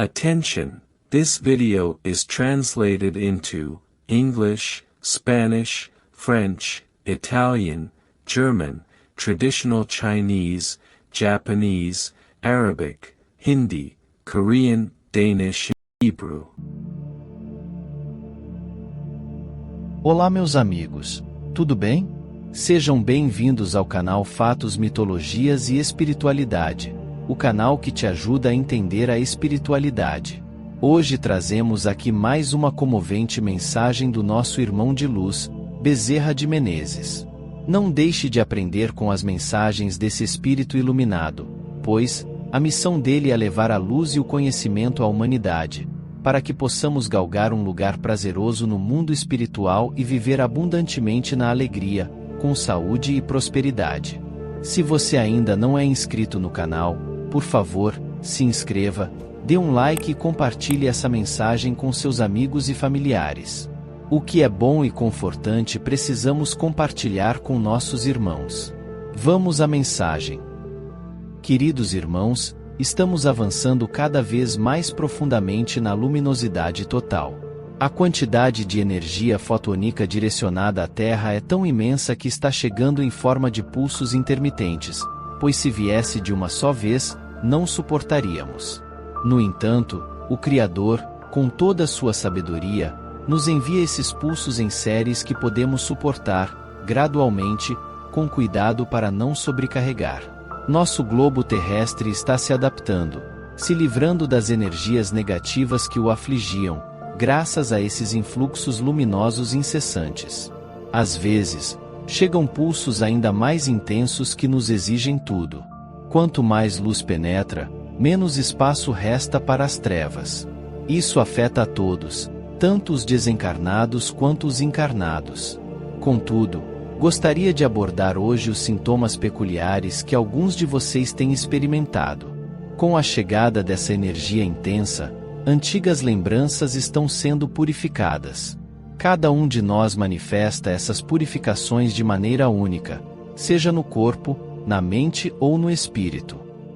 Attention! This video is translated into English, Spanish, French, Italian, German, Traditional Chinese, Japanese, Arabic, Hindi, Korean, Danish e Hebrew. Olá meus amigos, tudo bem? Sejam bem-vindos ao canal Fatos, Mitologias e Espiritualidade, o canal que te ajuda a entender a espiritualidade. Hoje trazemos aqui mais uma comovente mensagem do nosso irmão de luz, Bezerra de Menezes. Não deixe de aprender com as mensagens desse espírito iluminado, pois a missão dele é levar a luz e o conhecimento à humanidade, para que possamos galgar um lugar prazeroso no mundo espiritual e viver abundantemente na alegria, com saúde e prosperidade. Se você ainda não é inscrito no canal, por favor, se inscreva, dê um like e compartilhe essa mensagem com seus amigos e familiares. O que é bom e confortante precisamos compartilhar com nossos irmãos. Vamos à mensagem. Queridos irmãos, estamos avançando cada vez mais profundamente na luminosidade total. A quantidade de energia fotônica direcionada à Terra é tão imensa que está chegando em forma de pulsos intermitentes, pois se viesse de uma só vez, não suportaríamos. No entanto, o Criador, com toda a sua sabedoria, nos envia esses pulsos em séries que podemos suportar, gradualmente, com cuidado para não sobrecarregar. Nosso globo terrestre está se adaptando, se livrando das energias negativas que o afligiam, graças a esses influxos luminosos incessantes. Às vezes, chegam pulsos ainda mais intensos que nos exigem tudo. Quanto mais luz penetra, menos espaço resta para as trevas. Isso afeta a todos, tanto os desencarnados quanto os encarnados. Contudo, gostaria de abordar hoje os sintomas peculiares que alguns de vocês têm experimentado. Com a chegada dessa energia intensa, antigas lembranças estão sendo purificadas. Cada um de nós manifesta essas purificações de maneira única, seja no corpo, na mente ou no espírito.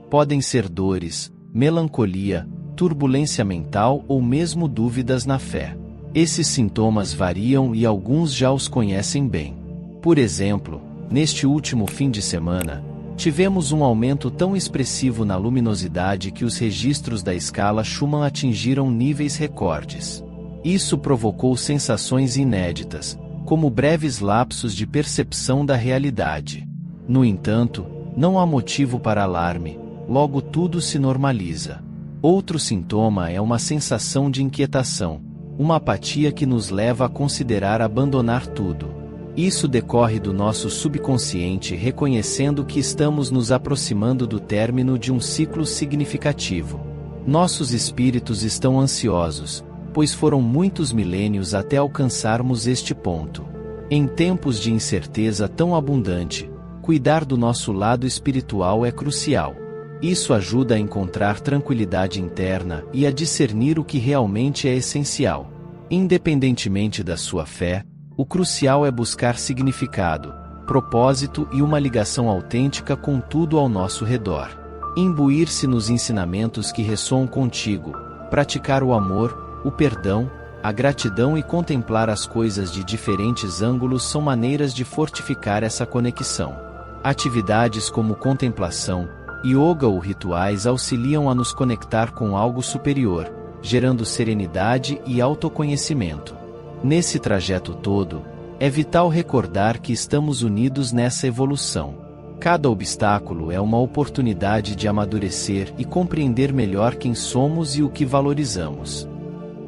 Podem ser dores, melancolia, turbulência mental ou mesmo dúvidas na fé. Esses sintomas variam e alguns já os conhecem bem. Por exemplo, neste último fim de semana, tivemos um aumento tão expressivo na luminosidade que os registros da escala Schumann atingiram níveis recordes. Isso provocou sensações inéditas, como breves lapsos de percepção da realidade. No entanto, não há motivo para alarme, logo tudo se normaliza. Outro sintoma é uma sensação de inquietação, uma apatia que nos leva a considerar abandonar tudo. Isso decorre do nosso subconsciente reconhecendo que estamos nos aproximando do término de um ciclo significativo. Nossos espíritos estão ansiosos, pois foram muitos milênios até alcançarmos este ponto. Em tempos de incerteza tão abundante, cuidar do nosso lado espiritual é crucial. Isso ajuda a encontrar tranquilidade interna e a discernir o que realmente é essencial. Independentemente da sua fé, o crucial é buscar significado, propósito e uma ligação autêntica com tudo ao nosso redor. Imbuir-se nos ensinamentos que ressoam contigo, praticar o amor, o perdão, a gratidão e contemplar as coisas de diferentes ângulos são maneiras de fortificar essa conexão. Atividades como contemplação, yoga ou rituais auxiliam a nos conectar com algo superior, gerando serenidade e autoconhecimento. Nesse trajeto todo, é vital recordar que estamos unidos nessa evolução. Cada obstáculo é uma oportunidade de amadurecer e compreender melhor quem somos e o que valorizamos.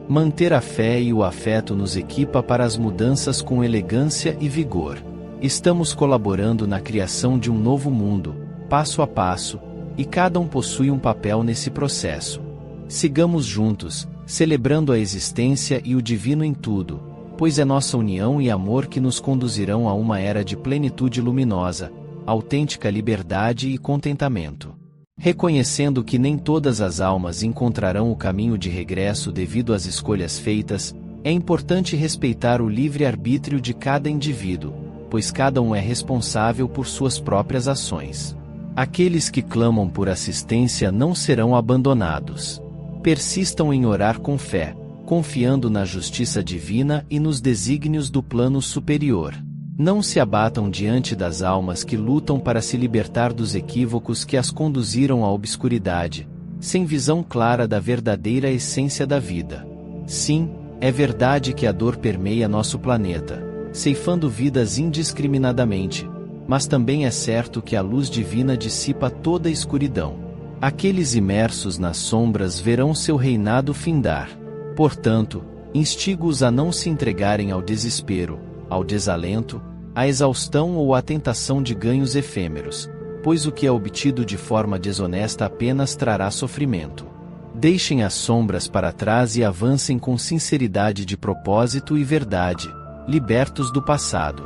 Manter a fé e o afeto nos equipa para as mudanças com elegância e vigor. Estamos colaborando na criação de um novo mundo, passo a passo, e cada um possui um papel nesse processo. Sigamos juntos, celebrando a existência e o divino em tudo, pois é nossa união e amor que nos conduzirão a uma era de plenitude luminosa, autêntica liberdade e contentamento. Reconhecendo que nem todas as almas encontrarão o caminho de regresso devido às escolhas feitas, é importante respeitar o livre-arbítrio de cada indivíduo, pois cada um é responsável por suas próprias ações. Aqueles que clamam por assistência não serão abandonados. Persistam em orar com fé, confiando na justiça divina e nos desígnios do plano superior. Não se abatam diante das almas que lutam para se libertar dos equívocos que as conduziram à obscuridade, sem visão clara da verdadeira essência da vida. Sim, é verdade que a dor permeia nosso planeta, ceifando vidas indiscriminadamente, mas também é certo que a luz divina dissipa toda a escuridão. Aqueles imersos nas sombras verão seu reinado findar. Portanto, instigo-os a não se entregarem ao desespero, ao desalento, à exaustão ou à tentação de ganhos efêmeros, pois o que é obtido de forma desonesta apenas trará sofrimento. Deixem as sombras para trás e avancem com sinceridade de propósito e verdade, libertos do passado.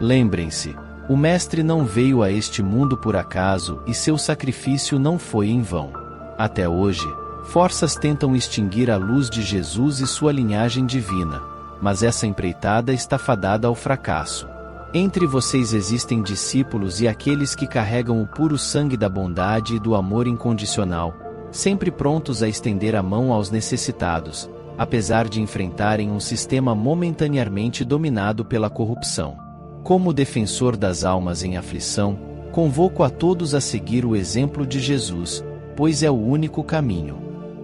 Lembrem-se, o Mestre não veio a este mundo por acaso e seu sacrifício não foi em vão. Até hoje, forças tentam extinguir a luz de Jesus e sua linhagem divina, mas essa empreitada está fadada ao fracasso. Entre vocês existem discípulos e aqueles que carregam o puro sangue da bondade e do amor incondicional, sempre prontos a estender a mão aos necessitados, apesar de enfrentarem um sistema momentaneamente dominado pela corrupção. Como defensor das almas em aflição, convoco a todos a seguir o exemplo de Jesus, pois é o único caminho.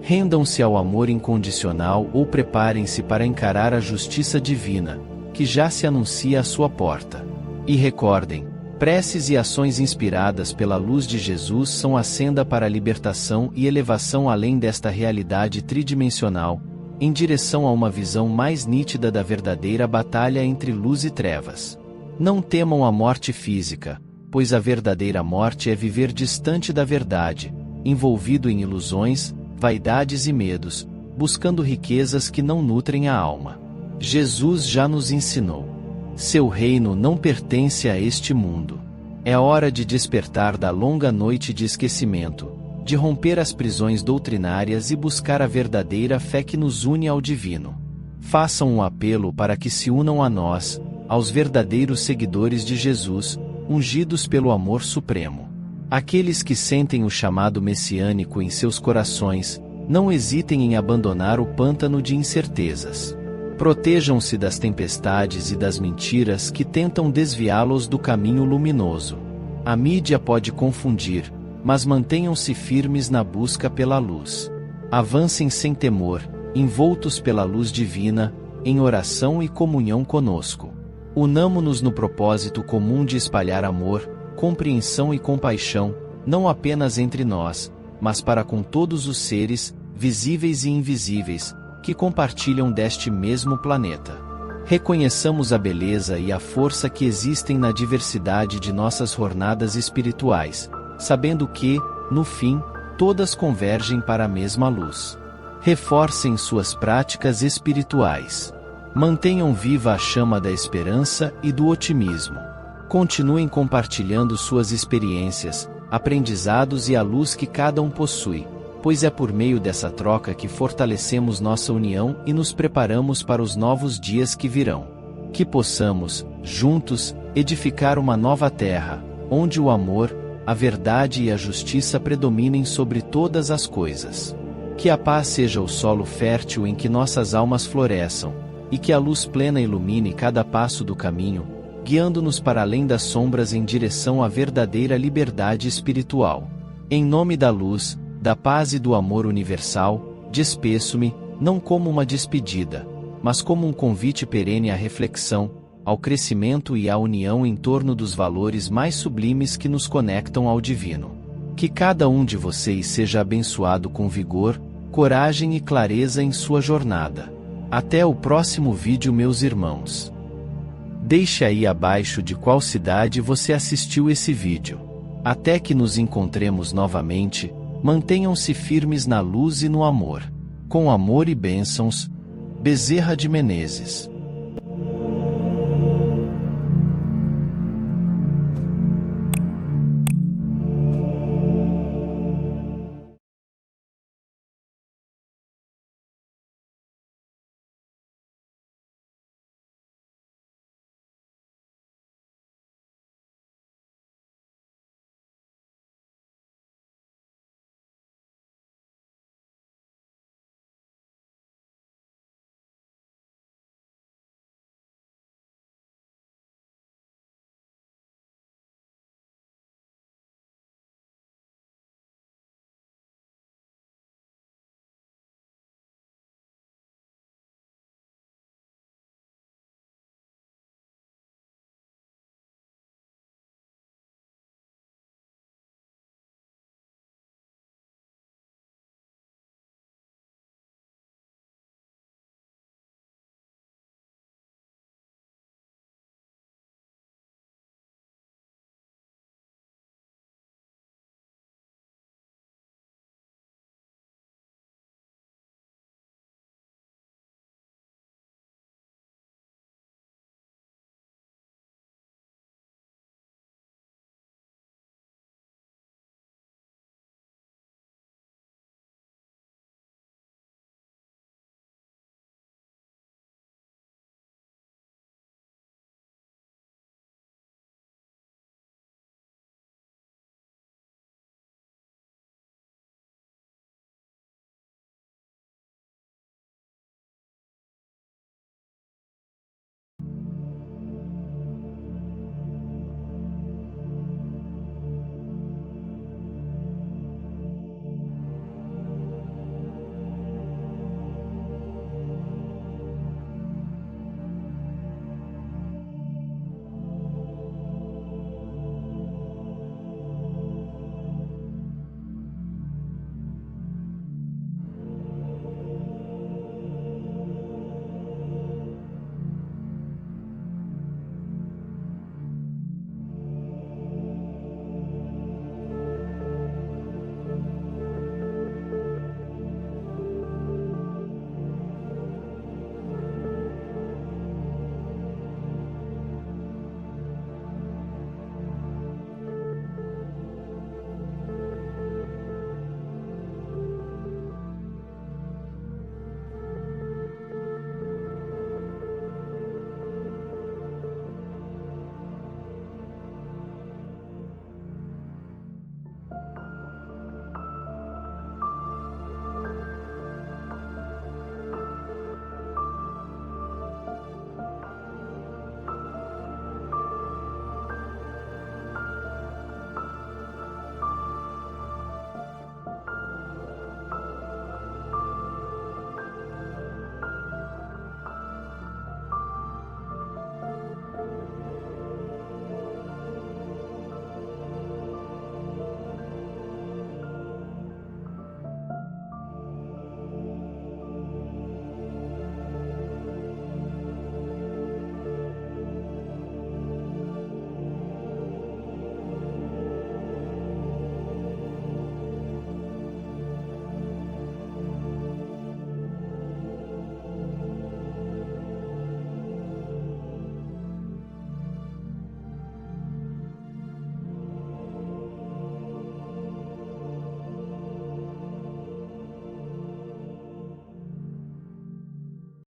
Rendam-se ao amor incondicional ou preparem-se para encarar a justiça divina, que já se anuncia à sua porta. E recordem, preces e ações inspiradas pela luz de Jesus são a senda para a libertação e elevação além desta realidade tridimensional, em direção a uma visão mais nítida da verdadeira batalha entre luz e trevas. Não temam a morte física, pois a verdadeira morte é viver distante da verdade, envolvido em ilusões, vaidades e medos, buscando riquezas que não nutrem a alma. Jesus já nos ensinou. Seu reino não pertence a este mundo. É hora de despertar da longa noite de esquecimento, de romper as prisões doutrinárias e buscar a verdadeira fé que nos une ao divino. Façam um apelo para que se unam a nós, aos verdadeiros seguidores de Jesus, ungidos pelo amor supremo. Aqueles que sentem o chamado messiânico em seus corações, não hesitem em abandonar o pântano de incertezas. Protejam-se das tempestades e das mentiras que tentam desviá-los do caminho luminoso. A mídia pode confundir, mas mantenham-se firmes na busca pela luz. Avancem sem temor, envoltos pela luz divina, em oração e comunhão conosco. Unamo-nos no propósito comum de espalhar amor, compreensão e compaixão, não apenas entre nós, mas para com todos os seres, visíveis e invisíveis, que compartilham deste mesmo planeta. Reconheçamos a beleza e a força que existem na diversidade de nossas jornadas espirituais, sabendo que, no fim, todas convergem para a mesma luz. Reforcem suas práticas espirituais. Mantenham viva a chama da esperança e do otimismo. Continuem compartilhando suas experiências, aprendizados e a luz que cada um possui, pois é por meio dessa troca que fortalecemos nossa união e nos preparamos para os novos dias que virão. Que possamos, juntos, edificar uma nova terra, onde o amor, a verdade e a justiça predominem sobre todas as coisas. Que a paz seja o solo fértil em que nossas almas floresçam, e que a luz plena ilumine cada passo do caminho, guiando-nos para além das sombras em direção à verdadeira liberdade espiritual. Em nome da luz, da paz e do amor universal, despeço-me, não como uma despedida, mas como um convite perene à reflexão, ao crescimento e à união em torno dos valores mais sublimes que nos conectam ao divino. Que cada um de vocês seja abençoado com vigor, coragem e clareza em sua jornada. Até o próximo vídeo, meus irmãos. Deixe aí abaixo de qual cidade você assistiu esse vídeo. Até que nos encontremos novamente, mantenham-se firmes na luz e no amor. Com amor e bênçãos, Bezerra de Menezes.